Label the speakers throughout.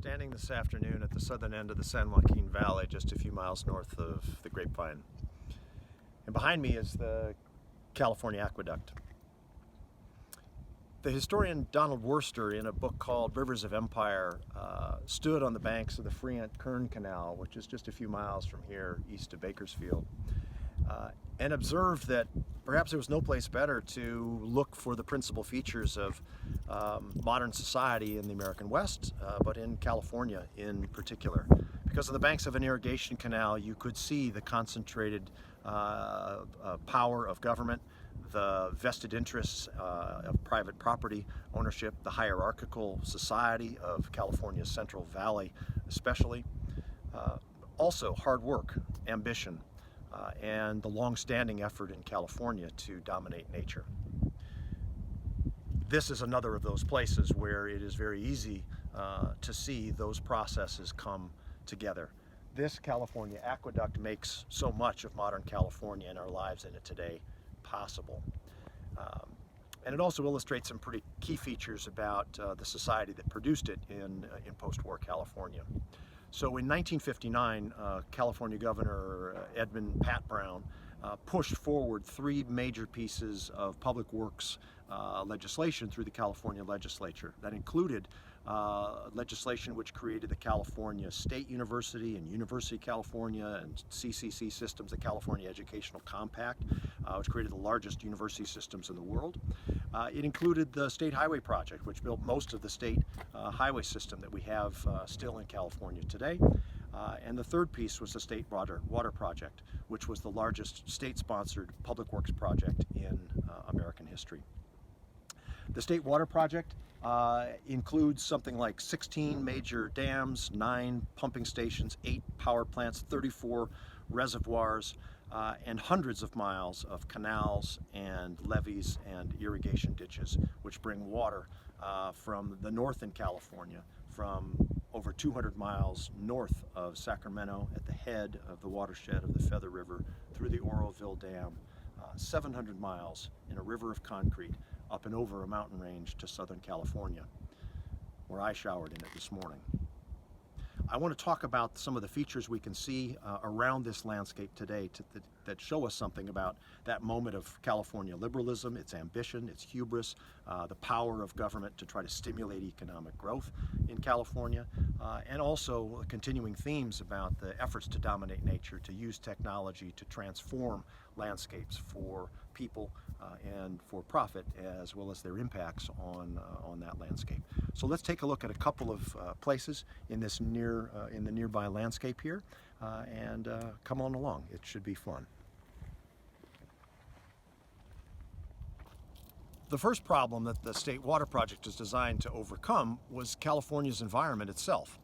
Speaker 1: standing this afternoon at the southern end of the San Joaquin Valley, just a few miles north of the Grapevine. And behind me is the California Aqueduct. The historian Donald Worster, in a book called Rivers of Empire, stood on the banks of the Friant-Kern Canal, which is just a few miles from here, east of Bakersfield, and observed that perhaps there was no place better to look for the principal features of modern society in the American West, but in California in particular. Because of the banks of an irrigation canal, you could see the concentrated power of government, the vested interests of private property ownership, the hierarchical society of California's Central Valley especially. Also hard work, ambition, and the long-standing effort in California to dominate nature. This is another of those places where it is very easy to see those processes come together. This California Aqueduct makes so much of modern California and our lives in it today possible. And it also illustrates some pretty key features about the society that produced it in post-war California. So in 1959, California Governor Edmund Pat Brown pushed forward three major pieces of public works legislation through the California legislature. That included legislation which created the California State University and University of California and CCC systems, the California Educational Compact, which created the largest university systems in the world. It included the State Highway Project, which built most of the state highway system that we have still in California today. And the third piece was the State Water Project, which was the largest state-sponsored public works project in American history. The State Water Project includes something like 16 major dams, 9 pumping stations, 8 power plants, 34 reservoirs, and hundreds of miles of canals and levees and irrigation ditches, which bring water from the north in California, from over 200 miles north of Sacramento at the head of the watershed of the Feather River through the Oroville Dam, 700 miles in a river of concrete up and over a mountain range to Southern California, where I showered in it this morning. I want to talk about some of the features we can see around this landscape today that show us something about that moment of California liberalism, its ambition, its hubris, the power of government to try to stimulate economic growth in California, and also continuing themes about the efforts to dominate nature, to use technology to transform landscapes for people and for profit, as well as their impacts on that landscape. So let's take a look at a couple of places in this in the nearby landscape here, and come on along. It should be fun. The first problem that the State Water Project is designed to overcome was California's environment itself.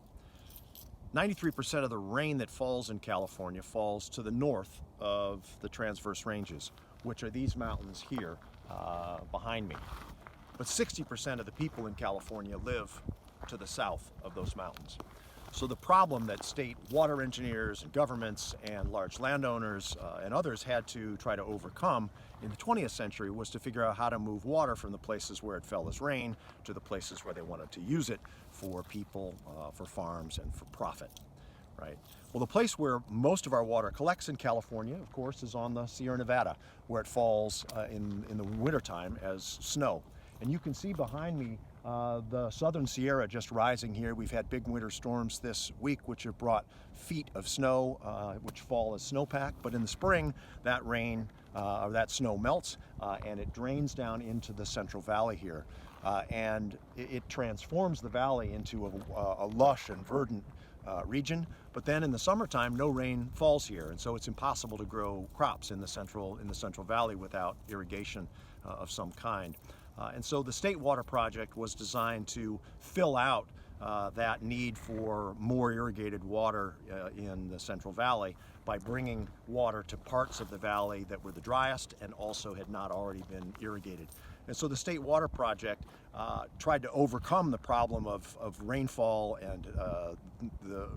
Speaker 1: 93% of the rain that falls in California falls to the north of the transverse ranges, which are these mountains here behind me. But 60% of the people in California live to the south of those mountains. So the problem that state water engineers and governments and large landowners and others had to try to overcome in the 20th century was to figure out how to move water from the places where it fell as rain to the places where they wanted to use it for people, for farms, and for profit, right? Well, the place where most of our water collects in California, of course, is on the Sierra Nevada, where it falls in the wintertime as snow. And you can see behind me the southern Sierra just rising here. We've had big winter storms this week, which have brought feet of snow, which fall as snowpack. But in the spring, that rain or that snow melts and it drains down into the Central Valley here. And it transforms the valley into a lush and verdant region. But then in the summertime, no rain falls here, and so it's impossible to grow crops in the Central Valley without irrigation of some kind. And so the State Water Project was designed to fill out that need for more irrigated water in the Central Valley by bringing water to parts of the valley that were the driest and also had not already been irrigated. And so the State Water Project tried to overcome the problem of rainfall and the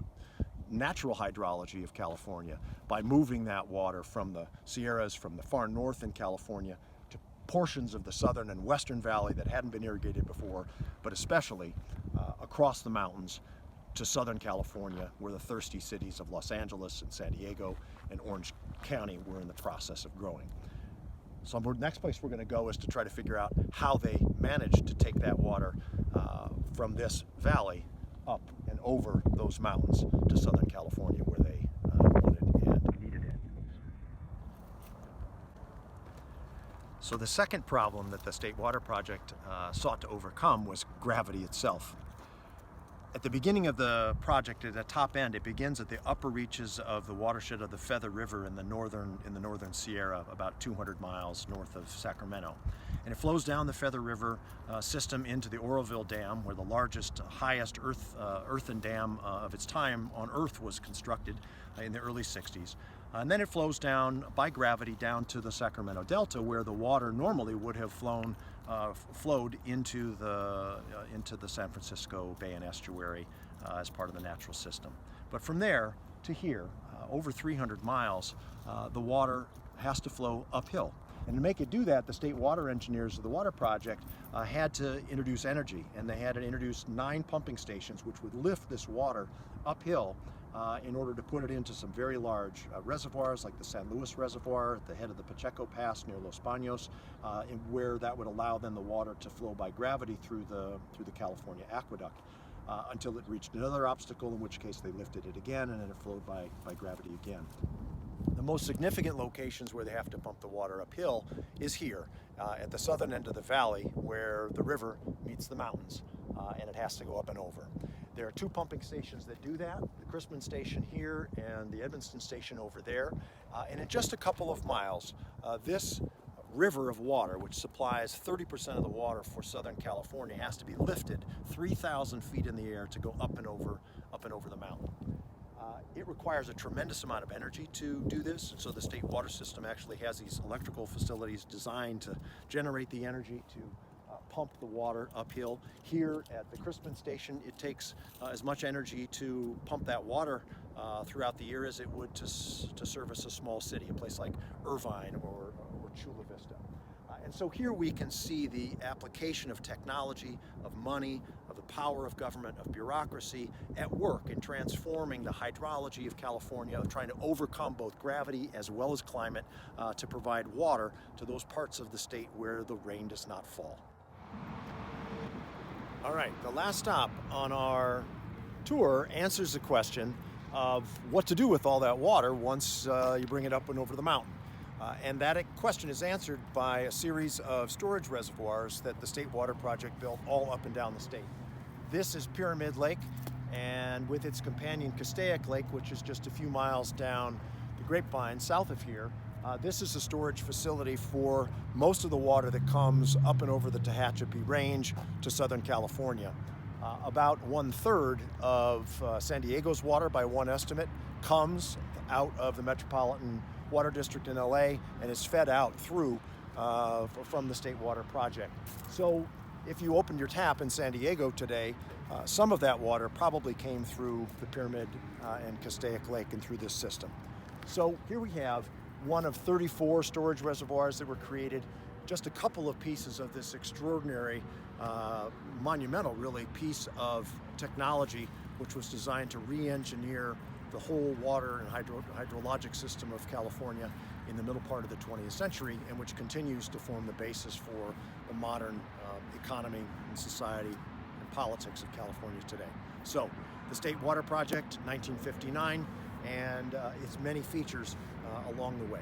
Speaker 1: natural hydrology of California by moving that water from the Sierras, from the far north in California, to portions of the southern and western valley that hadn't been irrigated before, but especially across the mountains to Southern California, where the thirsty cities of Los Angeles and San Diego and Orange County were in the process of growing. So the next place we're going to go is to try to figure out how they managed to take that water from this valley up and over those mountains to Southern California, where they wanted and needed it. So the second problem that the State Water Project sought to overcome was gravity itself. At the beginning of the project, at the top end, it begins at the upper reaches of the watershed of the Feather River in the northern Sierra, about 200 miles north of Sacramento. And it flows down the Feather River system into the Oroville Dam, where the largest, highest earthen dam of its time on Earth was constructed in the early 60s. And then it flows down by gravity down to the Sacramento Delta, where the water normally would have flowed into the San Francisco Bay and Estuary as part of the natural system. But from there to here, over 300 miles, the water has to flow uphill. And to make it do that, the state water engineers of the water project had to introduce energy, and they had to introduce 9 pumping stations which would lift this water uphill in order to put it into some very large reservoirs, like the San Luis Reservoir at the head of the Pacheco Pass near Los Banos, where that would allow then the water to flow by gravity through the California Aqueduct until it reached another obstacle, in which case they lifted it again, and then it flowed by gravity again. The most significant locations where they have to pump the water uphill is here at the southern end of the valley, where the river meets the mountains, and it has to go up and over. There are 2 pumping stations that do that, the Crispin station here and the Edmonston station over there. And in just a couple of miles, this river of water, which supplies 30% of the water for Southern California, has to be lifted 3,000 feet in the air to go up and over the mountain. It requires a tremendous amount of energy to do this, and so the state water system actually has these electrical facilities designed to generate the energy to pump the water uphill. Here at the Crispin station, it takes as much energy to pump that water throughout the year as it would to service a small city, a place like Irvine or Chula Vista. And so here we can see the application of technology, of money, of the power of government, of bureaucracy at work in transforming the hydrology of California, of trying to overcome both gravity as well as climate to provide water to those parts of the state where the rain does not fall. All right, the last stop on our tour answers the question of what to do with all that water once you bring it up and over the mountain. And that question is answered by a series of storage reservoirs that the State Water Project built all up and down the state. This is Pyramid Lake, and with its companion Castaic Lake, which is just a few miles down the Grapevine south of here, this is a storage facility for most of the water that comes up and over the Tehachapi Range to Southern California. About 1/3 of San Diego's water, by one estimate, comes out of the Metropolitan Water District in LA and is fed out through from the State Water Project. So if you opened your tap in San Diego today, some of that water probably came through the Pyramid and Castaic Lake and through this system. So here we have one of 34 storage reservoirs that were created, just a couple of pieces of this extraordinary, monumental really, piece of technology which was designed to re-engineer the whole water and hydrologic system of California in the middle part of the 20th century, and which continues to form the basis for the modern economy and society and politics of California today. So, the State Water Project, 1959, and its many features along the way.